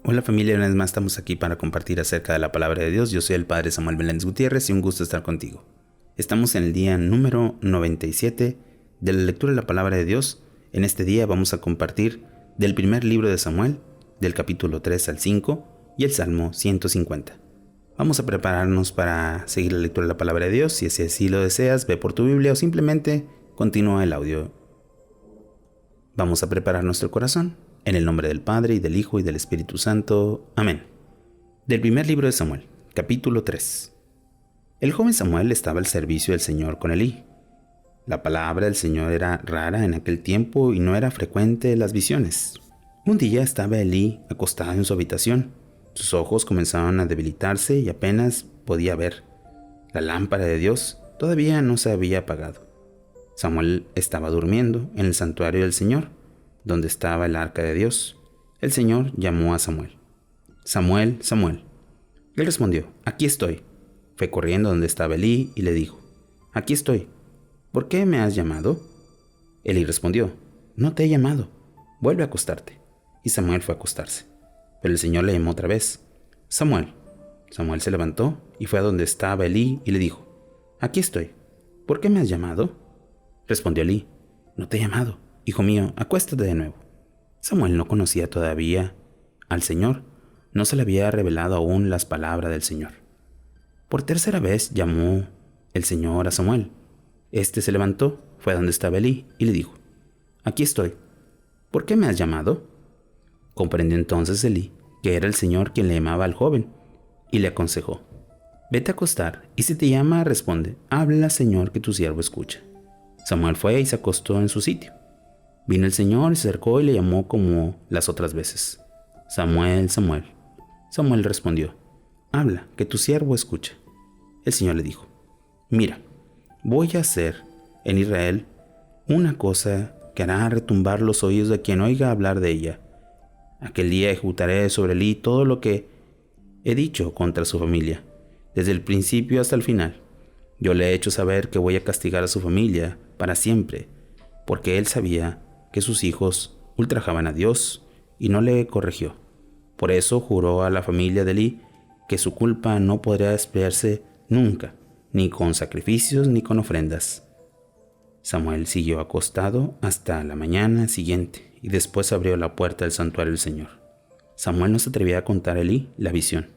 Hola familia, una vez más estamos aquí para compartir acerca de la palabra de Dios. Yo soy el Padre Samuel Beléndez Gutiérrez y un gusto estar contigo. Estamos en el día número 97 de la lectura de la palabra de Dios. En este día vamos a compartir del primer libro de Samuel, del capítulo 3 al 5 y el Salmo 150. Vamos a prepararnos para seguir la lectura de la palabra de Dios. Si así lo deseas, ve por tu Biblia o simplemente continúa el audio. Vamos a preparar nuestro corazón. En el nombre del Padre, y del Hijo, y del Espíritu Santo. Amén. Del primer libro de Samuel, capítulo 3. El joven Samuel estaba al servicio del Señor con Elí. La palabra del Señor era rara en aquel tiempo y no era frecuente las visiones. Un día estaba Elí acostado en su habitación. Sus ojos comenzaron a debilitarse y apenas podía ver. La lámpara de Dios todavía no se había apagado. Samuel estaba durmiendo en el santuario del Señor, donde estaba el arca de Dios. El Señor llamó a Samuel. Samuel, Samuel. Él respondió, aquí estoy. Fue corriendo donde estaba Elí y le dijo, aquí estoy. ¿Por qué me has llamado? Elí respondió, no te he llamado. Vuelve a acostarte. Y Samuel fue a acostarse. Pero el Señor le llamó otra vez. Samuel. Samuel se levantó y fue a donde estaba Elí y le dijo, aquí estoy. ¿Por qué me has llamado? Respondió Elí, no te he llamado. Hijo mío, acuéstate de nuevo. Samuel no conocía todavía al Señor. No se le había revelado aún las palabras del Señor. Por tercera vez llamó el Señor a Samuel. Este se levantó, fue a donde estaba Elí y le dijo, aquí estoy. ¿Por qué me has llamado? Comprendió entonces Elí que era el Señor quien le llamaba al joven y le aconsejó, vete a acostar y si te llama responde, habla Señor que tu siervo escucha. Samuel fue y se acostó en su sitio. Vino el Señor y se acercó y le llamó como las otras veces. Samuel, Samuel. Samuel respondió, habla, que tu siervo escucha. El Señor le dijo, mira, voy a hacer en Israel una cosa que hará retumbar los oídos de quien oiga hablar de ella. Aquel día ejecutaré sobre Elí todo lo que he dicho contra su familia, desde el principio hasta el final. Yo le he hecho saber que voy a castigar a su familia para siempre, porque él sabía que sus hijos ultrajaban a Dios y no le corrigió. Por eso juró a la familia de Elí que su culpa no podría expiarse nunca, ni con sacrificios ni con ofrendas. Samuel siguió acostado hasta la mañana siguiente y después abrió la puerta del santuario del Señor. Samuel no se atrevía a contar a Elí la visión,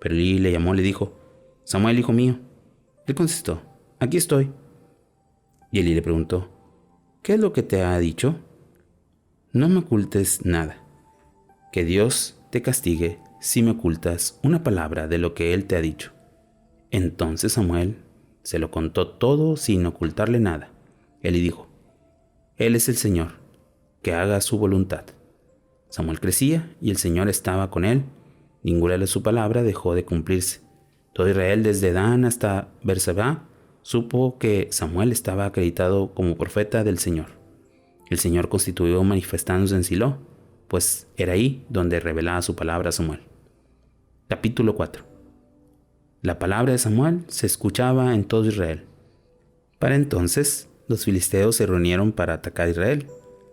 pero Elí le llamó y le dijo, Samuel, hijo mío. Él contestó, aquí estoy. Y Elí le preguntó, ¿qué es lo que te ha dicho? No me ocultes nada. Que Dios te castigue si me ocultas una palabra de lo que Él te ha dicho. Entonces Samuel se lo contó todo sin ocultarle nada. Elí dijo, Él es el Señor, que haga su voluntad. Samuel crecía y el Señor estaba con él. Ninguna de su palabra dejó de cumplirse. Todo Israel, desde Dan hasta Berseba, supo que Samuel estaba acreditado como profeta del Señor. El Señor constituyó manifestándose en Silo, pues era ahí donde revelaba su palabra a Samuel. Capítulo 4. La palabra de Samuel se escuchaba en todo Israel. Para entonces, los filisteos se reunieron para atacar a Israel.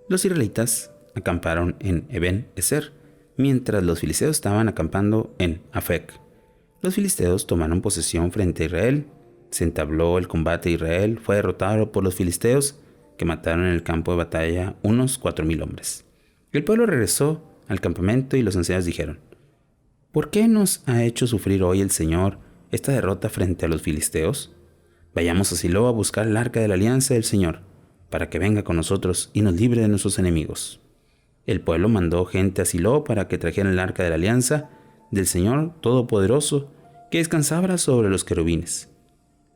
Los israelitas acamparon en Eben-Ezer, mientras los filisteos estaban acampando en Afec. Los filisteos tomaron posesión frente a Israel. Se entabló el combate. Israel fue derrotado por los filisteos, que mataron en el campo de batalla unos 4,000 hombres. El pueblo regresó al campamento y los ancianos dijeron, ¿por qué nos ha hecho sufrir hoy el Señor esta derrota frente a los filisteos? Vayamos a Silo a buscar el arca de la alianza del Señor, para que venga con nosotros y nos libre de nuestros enemigos. El pueblo mandó gente a Silo para que trajeran el arca de la alianza del Señor Todopoderoso, que descansaba sobre los querubines.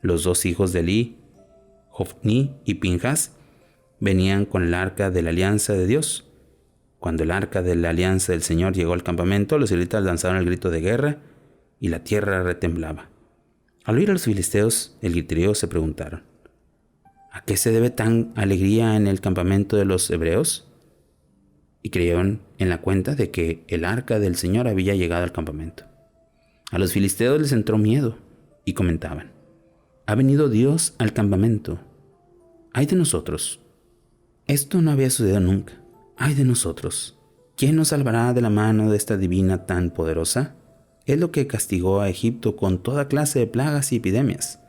Los dos hijos de Elí, Hofni y Pinjas, venían con el arca de la alianza de Dios. Cuando el arca de la alianza del Señor llegó al campamento, los israelitas lanzaron el grito de guerra y la tierra retemblaba. Al oír a los filisteos el griterío, se preguntaron, ¿a qué se debe tan alegría en el campamento de los hebreos? Y creyeron en la cuenta de que el arca del Señor había llegado al campamento. A los filisteos les entró miedo y comentaban, ha venido Dios al campamento. ¡Ay de nosotros! Esto no había sucedido nunca. ¡Ay de nosotros! ¿quién nos salvará de la mano de esta divina tan poderosa? Es lo que castigó a Egipto con toda clase de plagas y epidemias.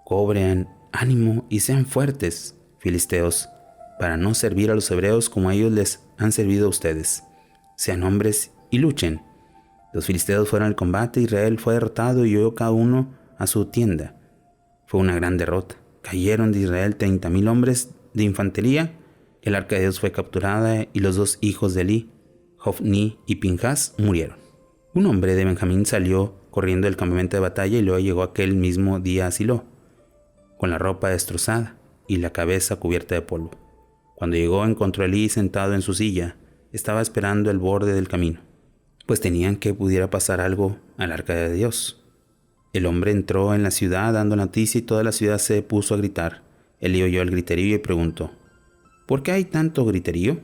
Cobren ánimo y sean fuertes, filisteos, para no servir a los hebreos como ellos les han servido a ustedes. Sean hombres y luchen. Los filisteos fueron al combate, Israel fue derrotado y huyó cada uno a su tienda. Fue una gran derrota. Cayeron de Israel 30,000 hombres de infantería. El arca de Dios fue capturada y los 2 hijos de Elí, Hofni y Pinjas, murieron. Un hombre de Benjamín salió corriendo del campamento de batalla y luego llegó aquel mismo día a Silo, con la ropa destrozada y la cabeza cubierta de polvo. Cuando llegó encontró a Elí sentado en su silla. Estaba esperando el borde del camino, pues tenían que pudiera pasar algo al arca de Dios. El hombre entró en la ciudad dando noticia y toda la ciudad se puso a gritar. Elí oyó el griterío y preguntó: ¿por qué hay tanto griterío?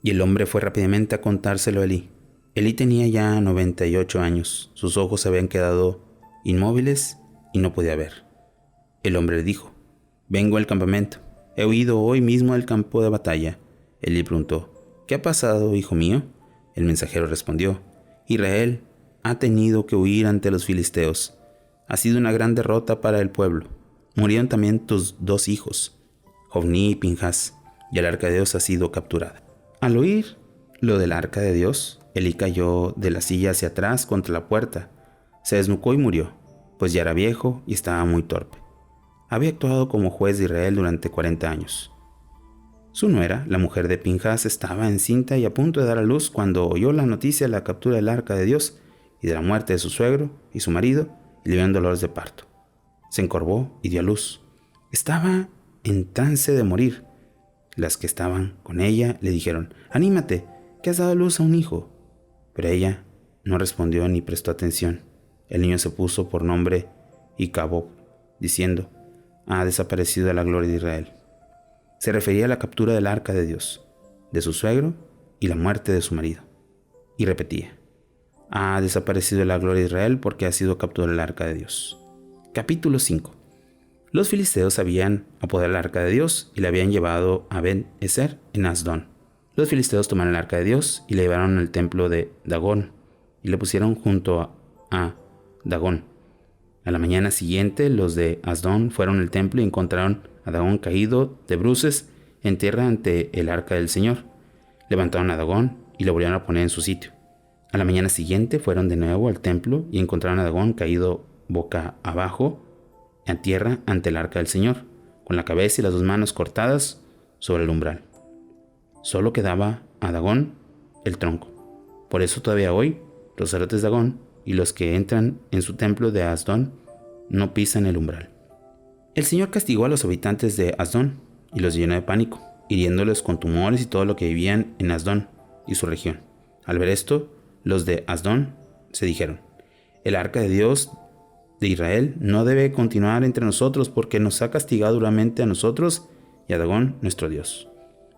Y el hombre fue rápidamente a contárselo a Elí. Elí tenía ya 98 años, sus ojos se habían quedado inmóviles y no podía ver. El hombre le dijo: vengo al campamento, he huido hoy mismo del campo de batalla. Elí preguntó: ¿qué ha pasado, hijo mío? El mensajero respondió: Israel ha tenido que huir ante los filisteos. Ha sido una gran derrota para el pueblo. Murieron también tus 2 hijos, Hofni y Pinjas, y el arca de Dios ha sido capturada. Al oír lo del arca de Dios, Elí cayó de la silla hacia atrás contra la puerta. Se desnucó y murió, pues ya era viejo y estaba muy torpe. Había actuado como juez de Israel durante 40 años. Su nuera, la mujer de Pinjas, estaba encinta y a punto de dar a luz cuando oyó la noticia de la captura del arca de Dios y de la muerte de su suegro y su marido, y le dieron dolores de parto. Se encorvó y dio a luz. Estaba en trance de morir. Las que estaban con ella le dijeron: anímate, que has dado a luz a un hijo. Pero ella no respondió ni prestó atención. El niño se puso por nombre Icabob, diciendo: ha desaparecido de la gloria de Israel. Se refería a la captura del arca de Dios, de su suegro y la muerte de su marido. Y repetía: ha desaparecido de la gloria de Israel porque ha sido capturada el arca de Dios. Capítulo 5. Los filisteos habían apoderado el arca de Dios y la habían llevado a Ben-Ezer en Asdón. Los filisteos tomaron el arca de Dios y la llevaron al templo de Dagón y la pusieron junto a Dagón. A la mañana siguiente, los de Asdón fueron al templo y encontraron a Dagón caído de bruces en tierra ante el arca del Señor. Levantaron a Dagón y lo volvieron a poner en su sitio. A la mañana siguiente fueron de nuevo al templo y encontraron a Dagón caído boca abajo en tierra ante el arca del Señor, con la cabeza y las 2 manos cortadas sobre el umbral. Solo quedaba a Dagón el tronco. Por eso todavía hoy los sacerdotes de Dagón y los que entran en su templo de Asdón no pisan el umbral. El Señor castigó a los habitantes de Asdón y los llenó de pánico, hiriéndoles con tumores y todo lo que vivían en Asdón y su región. Al ver esto, los de Asdón se dijeron: el arca de Dios de Israel no debe continuar entre nosotros porque nos ha castigado duramente a nosotros y a Dagón nuestro Dios.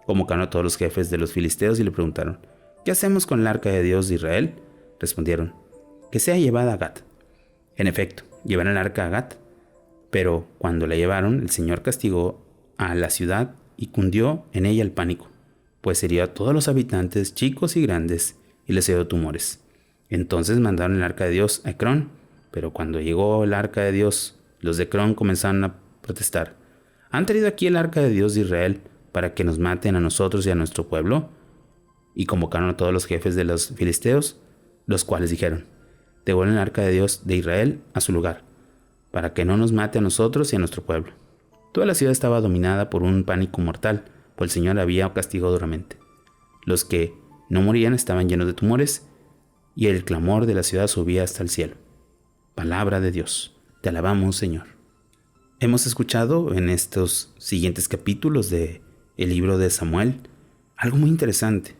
Convocaron a todos los jefes de los filisteos y le preguntaron: ¿qué hacemos con el arca de Dios de Israel? Respondieron: que sea llevada a Gat. En efecto, llevaron el arca a Gat, pero cuando la llevaron, el Señor castigó a la ciudad y cundió en ella el pánico, pues hirió a todos los habitantes, chicos y grandes, y les dio tumores. Entonces mandaron el arca de Dios a Ecrón, pero cuando llegó el arca de Dios, los de Ecrón comenzaron a protestar: ¿han traído aquí el arca de Dios de Israel para que nos maten a nosotros y a nuestro pueblo? Y convocaron a todos los jefes de los filisteos, los cuales dijeron: devuelven el arca de Dios de Israel a su lugar, para que no nos mate a nosotros y a nuestro pueblo. Toda la ciudad estaba dominada por un pánico mortal, pues el Señor había castigado duramente. Los que no morían estaban llenos de tumores, y el clamor de la ciudad subía hasta el cielo. Palabra de Dios. Te alabamos, Señor. Hemos escuchado en estos siguientes capítulos del libro de Samuel algo muy interesante: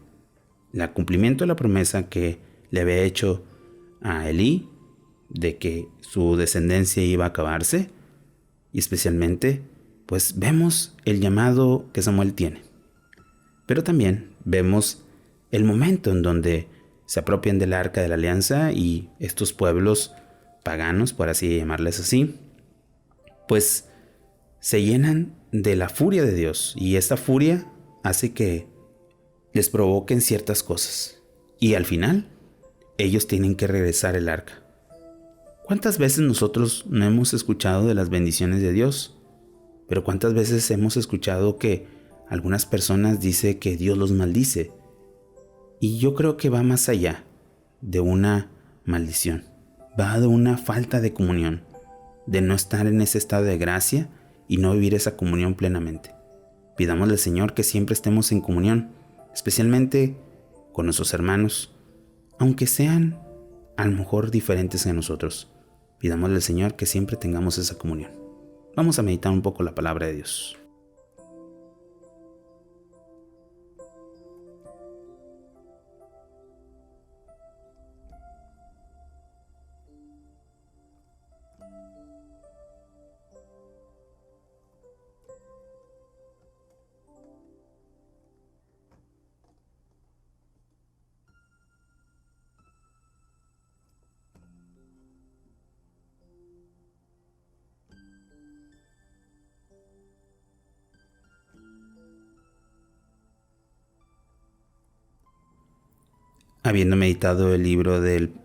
el cumplimiento de la promesa que le había hecho a Elí de que su descendencia iba a acabarse, y especialmente pues vemos el llamado que Samuel tiene, pero también vemos el momento en donde se apropian del arca de la alianza y estos pueblos paganos, por así llamarles así, pues se llenan de la furia de Dios, y esta furia hace que les provoquen ciertas cosas. Y al final, ellos tienen que regresar el arca. ¿Cuántas veces nosotros no hemos escuchado de las bendiciones de Dios? Pero ¿cuántas veces hemos escuchado que algunas personas dicen que Dios los maldice? Y yo creo que va más allá de una maldición. Va de una falta de comunión, de no estar en ese estado de gracia y no vivir esa comunión plenamente. Pidámosle al Señor que siempre estemos en comunión, especialmente con nuestros hermanos, aunque sean a lo mejor diferentes a nosotros. Pidámosle al Señor que siempre tengamos esa comunión. Vamos a meditar un poco la palabra de Dios. Habiendo meditado el libro del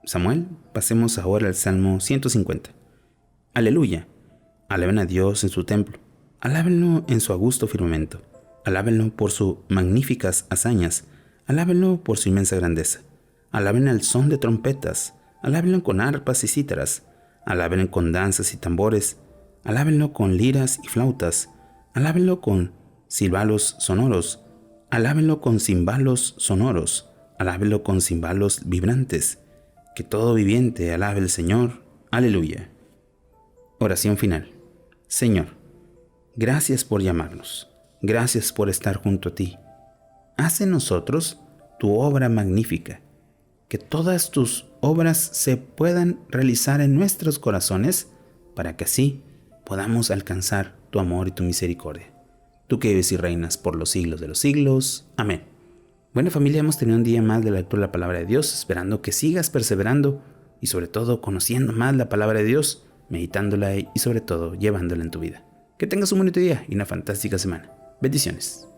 Samuel, pasemos ahora al Salmo 150. Aleluya. Alaben a Dios en su templo. Alábenlo en su augusto firmamento. Alábenlo por sus magníficas hazañas. Alábenlo por su inmensa grandeza. Alaben al son de trompetas. Alábenlo con arpas y cítaras. Alábenlo con danzas y tambores. Alábenlo con liras y flautas. Alábenlo con címbalos sonoros. Alábenlo con címbalos sonoros. Alábelo con címbalos vibrantes. Que todo viviente alabe al Señor. Aleluya. Oración final. Señor, gracias por llamarnos. Gracias por estar junto a ti. Haz en nosotros tu obra magnífica. Que todas tus obras se puedan realizar en nuestros corazones para que así podamos alcanzar tu amor y tu misericordia. Tú que vives y reinas por los siglos de los siglos. Amén. Bueno, familia, hemos tenido un día más de la lectura de la palabra de Dios, esperando que sigas perseverando y sobre todo conociendo más la palabra de Dios, meditándola y sobre todo llevándola en tu vida. Que tengas un bonito día y una fantástica semana. Bendiciones.